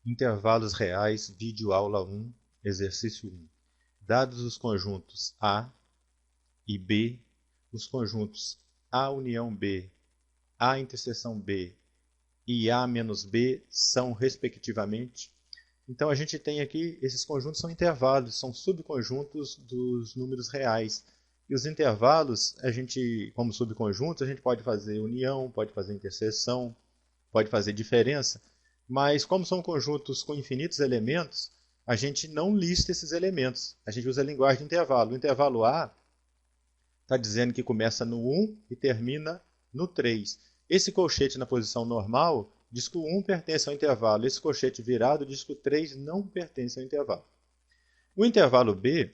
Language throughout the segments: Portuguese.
Intervalos reais, vídeo aula 1, exercício 1. Dados os conjuntos A e B, os conjuntos A união B, A interseção B e A menos B são, respectivamente. Então, a gente tem aqui, esses conjuntos são intervalos, são subconjuntos dos números reais. E os intervalos, como subconjuntos, a gente pode fazer união, pode fazer interseção, pode fazer diferença. Mas como são conjuntos com infinitos elementos, a gente não lista esses elementos. A gente usa a linguagem de intervalo. O intervalo A está dizendo que começa no 1 e termina no 3. Esse colchete na posição normal diz que o 1 pertence ao intervalo. Esse colchete virado diz que o 3 não pertence ao intervalo. O intervalo B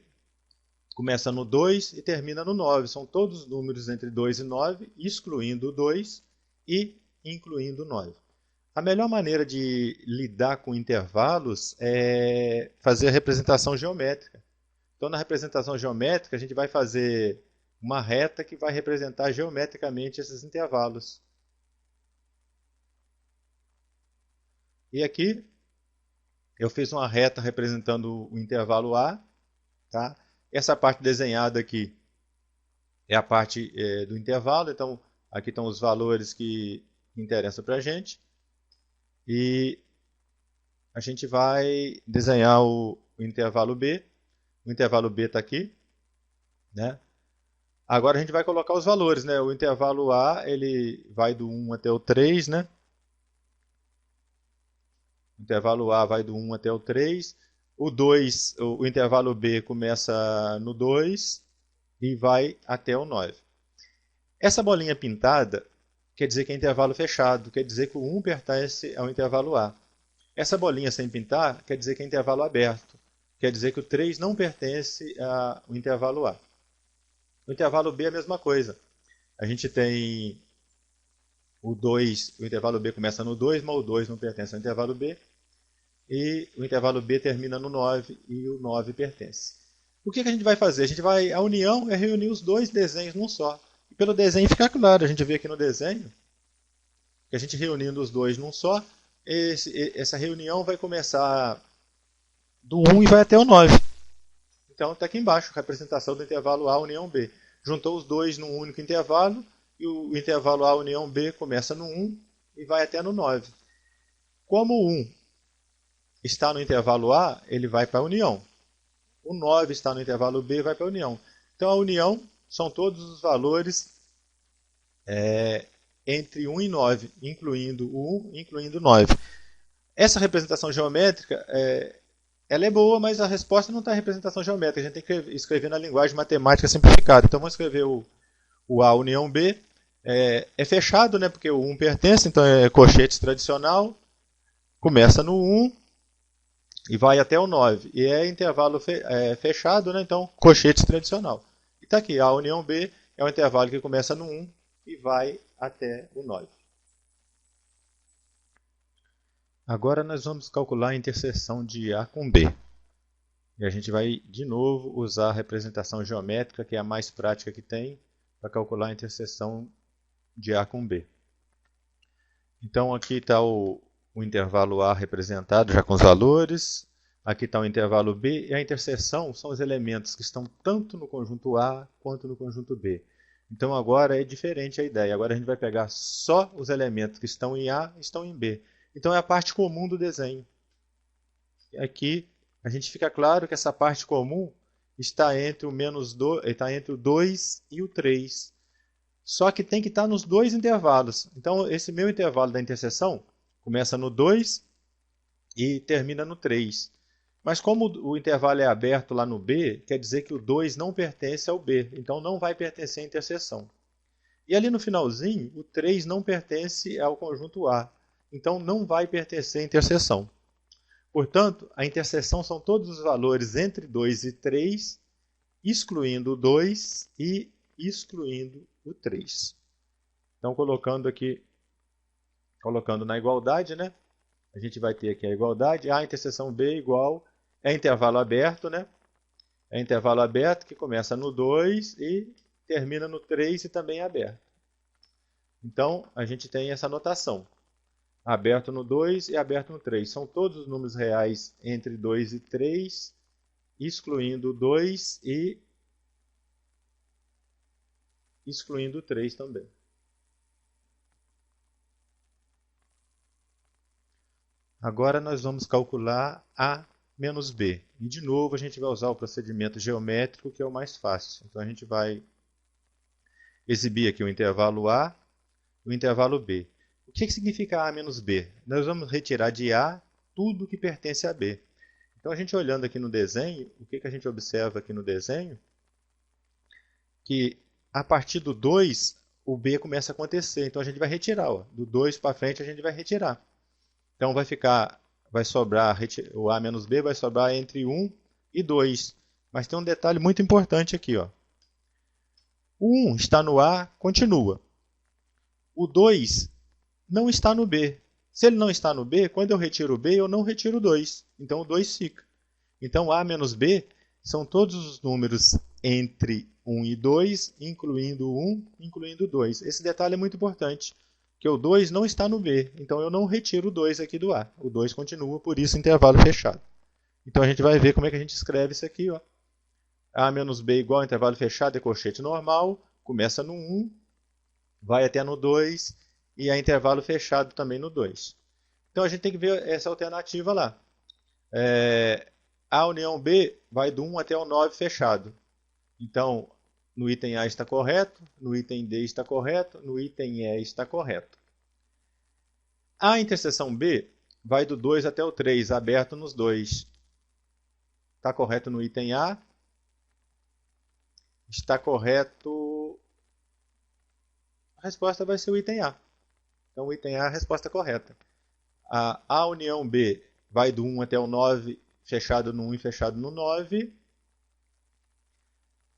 começa no 2 e termina no 9. São todos os números entre 2 e 9, excluindo o 2 e incluindo o 9. A melhor maneira de lidar com intervalos é fazer a representação geométrica. Então, na representação geométrica, a gente vai fazer uma reta que vai representar geometricamente esses intervalos. E aqui, eu fiz uma reta representando o intervalo A. Tá? Essa parte desenhada aqui é a parte do intervalo. Então, aqui estão os valores que interessam para a gente. E a gente vai desenhar o intervalo B. O intervalo B está aqui, né? Agora a gente vai colocar os valores, né? O intervalo A ele vai do 1 até o 3, né? O intervalo A vai do 1 até o 3. O intervalo B começa no 2 e vai até o 9. Essa bolinha pintada quer dizer que é intervalo fechado, quer dizer que o 1 pertence ao intervalo A. Essa bolinha sem pintar quer dizer que é intervalo aberto, quer dizer que o 3 não pertence ao intervalo A. O intervalo B é a mesma coisa. A gente tem o 2, o intervalo B começa no 2, mas o 2 não pertence ao intervalo B. E o intervalo B termina no 9 e o 9 pertence. O que a gente vai fazer? A união é reunir os dois desenhos num só. E pelo desenho fica claro, a gente vê aqui no desenho, que a gente reunindo os dois num só, essa reunião vai começar do 1 e vai até o 9. Então está aqui embaixo, a representação do intervalo A união B. Juntou os dois num único intervalo, e o intervalo A união B começa no 1 e vai até no 9. Como o 1 está no intervalo A, ele vai para a união. O 9 está no intervalo B, vai para a união. Então a união são todos os valores entre 1 e 9, incluindo o 1 e incluindo o 9. Essa representação geométrica ela é boa, mas a resposta não está em representação geométrica. A gente tem que escrever na linguagem matemática simplificada. Então vamos escrever o A união B. É fechado, né, porque o 1 pertence, então é colchete tradicional. Começa no 1 e vai até o 9. E é intervalo fechado, né, então colchete tradicional. E está aqui, A união B é um intervalo que começa no 1 e vai até o 9. Agora nós vamos calcular a interseção de A com B. E a gente vai, de novo, usar a representação geométrica, que é a mais prática que tem, para calcular a interseção de A com B. Então aqui está o intervalo A representado já com os valores. Aqui está o intervalo B. E a interseção são os elementos que estão tanto no conjunto A quanto no conjunto B. Então agora é diferente a ideia. Agora a gente vai pegar só os elementos que estão em A e estão em B. Então é a parte comum do desenho. Aqui a gente fica claro que essa parte comum está entre o 2 e o 3. Só que tem que estar nos dois intervalos. Então esse meu intervalo da interseção começa no 2 e termina no 3. Mas como o intervalo é aberto lá no B, quer dizer que o 2 não pertence ao B. Então não vai pertencer à interseção. E ali no finalzinho, o 3 não pertence ao conjunto A. Então não vai pertencer à interseção. Portanto, a interseção são todos os valores entre 2 e 3, excluindo o 2 e excluindo o 3. Então, colocando na igualdade, né? A gente vai ter aqui a igualdade. A interseção B igual é intervalo aberto, né? É intervalo aberto que começa no 2 e termina no 3 e também é aberto. Então, a gente tem essa notação. aberto no 2 e aberto no 3. São todos os números reais entre 2 e 3, excluindo o 2 e excluindo o 3 também. Agora nós vamos calcular A menos B. E de novo a gente vai usar o procedimento geométrico, que é o mais fácil. Então a gente vai exibir aqui o intervalo A e o intervalo B. O que significa A menos B? Nós vamos retirar de A tudo que pertence a B. Então a gente olhando aqui no desenho, o que a gente observa aqui no desenho? Que a partir do 2, o B começa a acontecer. Então a gente vai retirar. Ó. Do 2 para frente a gente vai retirar. Então vai sobrar, o A menos B vai sobrar entre 1 e 2. Mas tem um detalhe muito importante aqui. Ó. O 1 está no A, continua. O 2 não está no B. Se ele não está no B, quando eu retiro o B, eu não retiro o 2. Então o 2 fica. Então A menos B são todos os números entre 1 e 2, incluindo o 1, incluindo o 2. Esse detalhe é muito importante, que o 2 não está no B, então eu não retiro o 2 aqui do A. O 2 continua, por isso intervalo fechado. Então a gente vai ver como é que a gente escreve isso aqui. Ó. A menos B igual a intervalo fechado é colchete normal, começa no 1, vai até no 2 e é intervalo fechado também no 2. Então a gente tem que ver essa alternativa lá. A união B vai do 1 até o 9 fechado. Então, no item A está correto, no item D está correto, no item E está correto. A interseção B vai do 2 até o 3, aberto nos 2. Está correto no item A. Está correto... A resposta vai ser o item A. Então, o item A é a resposta correta. A união B vai do 1 até o 9, fechado no 1 e fechado no 9.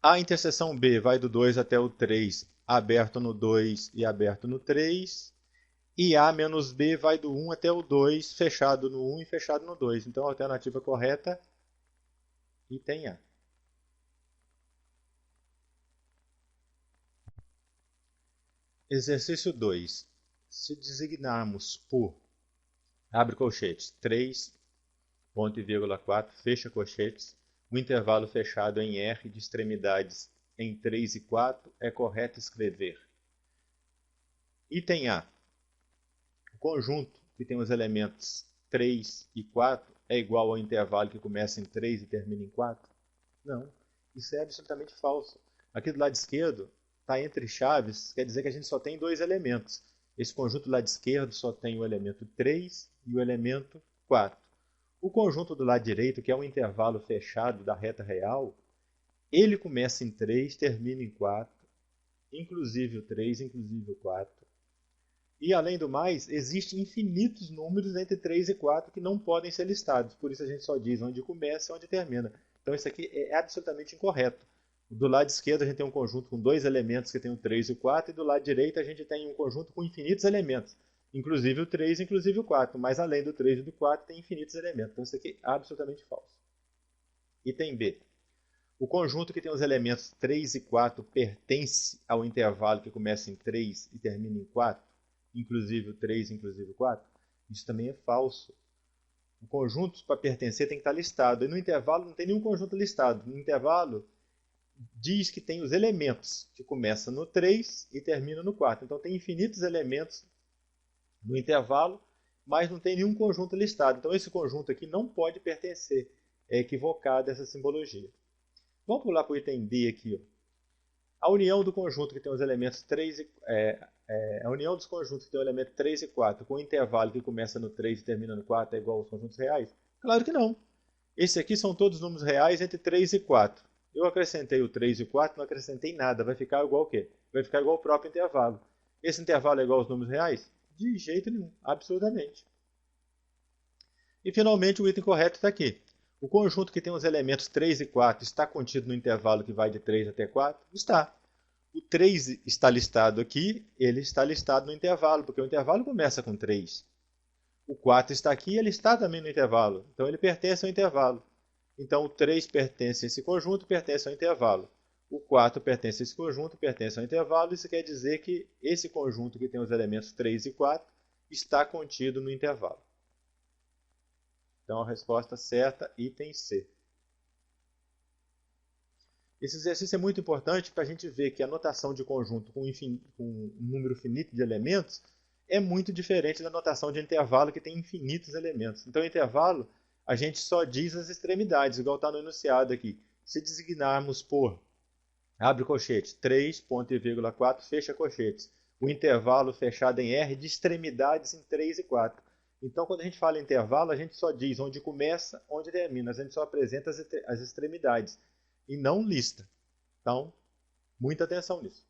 A interseção B vai do 2 até o 3, aberto no 2 e aberto no 3. E A menos B vai do 1 até o 2, fechado no 1 e fechado no 2. Então, a alternativa correta, item A. Exercício 2. Se designarmos por, abre colchetes, 3, ponto e vírgula 4, fecha colchetes, o intervalo fechado em R de extremidades em 3 e 4, é correto escrever. Item A. O conjunto que tem os elementos 3 e 4 é igual ao intervalo que começa em 3 e termina em 4? Não. Isso é absolutamente falso. Aqui do lado esquerdo está entre chaves, quer dizer que a gente só tem dois elementos. Esse conjunto do lado esquerdo só tem o elemento 3 e o elemento 4. O conjunto do lado direito, que é um intervalo fechado da reta real, ele começa em 3, termina em 4, inclusive o 3, inclusive o 4. E, além do mais, existem infinitos números entre 3 e 4 que não podem ser listados. Por isso a gente só diz onde começa e onde termina. Então isso aqui é absolutamente incorreto. Do lado esquerdo a gente tem um conjunto com dois elementos que tem o 3 e o 4, e do lado direito a gente tem um conjunto com infinitos elementos. Inclusive o 3, inclusive o 4. Mas além do 3 e do 4 tem infinitos elementos. Então isso aqui é absolutamente falso. Item B. O conjunto que tem os elementos 3 e 4 pertence ao intervalo que começa em 3 e termina em 4, inclusive o 3, inclusive o 4? Isso também é falso. O conjunto, para pertencer, tem que estar listado. E no intervalo não tem nenhum conjunto listado. No intervalo diz que tem os elementos que começam no 3 e terminam no 4. Então tem infinitos elementos no intervalo, mas não tem nenhum conjunto listado. Então esse conjunto aqui não pode pertencer. É equivocada essa simbologia. Vamos pular para o item D aqui. Ó. A união do conjunto que tem os elementos 3 e, a união dos conjuntos que tem o elemento 3 e 4 com o intervalo que começa no 3 e termina no 4 é igual aos conjuntos reais? Claro que não. Esses aqui são todos números reais entre 3 e 4. Eu acrescentei o 3 e o 4, não acrescentei nada. Vai ficar igual o quê? Vai ficar igual o próprio intervalo. Esse intervalo é igual aos números reais? De jeito nenhum. Absolutamente. E finalmente o item correto está aqui. O conjunto que tem os elementos 3 e 4 está contido no intervalo que vai de 3 até 4? Está. O 3 está listado aqui, ele está listado no intervalo, porque o intervalo começa com 3. O 4 está aqui, ele está também no intervalo. Então ele pertence ao intervalo. Então o 3 pertence a esse conjunto, pertence ao intervalo. O 4 pertence a esse conjunto, pertence ao intervalo. Isso quer dizer que esse conjunto que tem os elementos 3 e 4 está contido no intervalo. Então a resposta certa, item C. Esse exercício é muito importante para a gente ver que a notação de conjunto com um número finito de elementos é muito diferente da notação de intervalo, que tem infinitos elementos. Então, intervalo, a gente só diz as extremidades, igual está no enunciado aqui. Se designarmos por, abre colchete, 3, ponto e vírgula 4, fecha colchetes. O intervalo fechado em R de extremidades em 3 e 4. Então, quando a gente fala intervalo, a gente só diz onde começa, onde termina. A gente só apresenta as extremidades e não lista. Então, muita atenção nisso.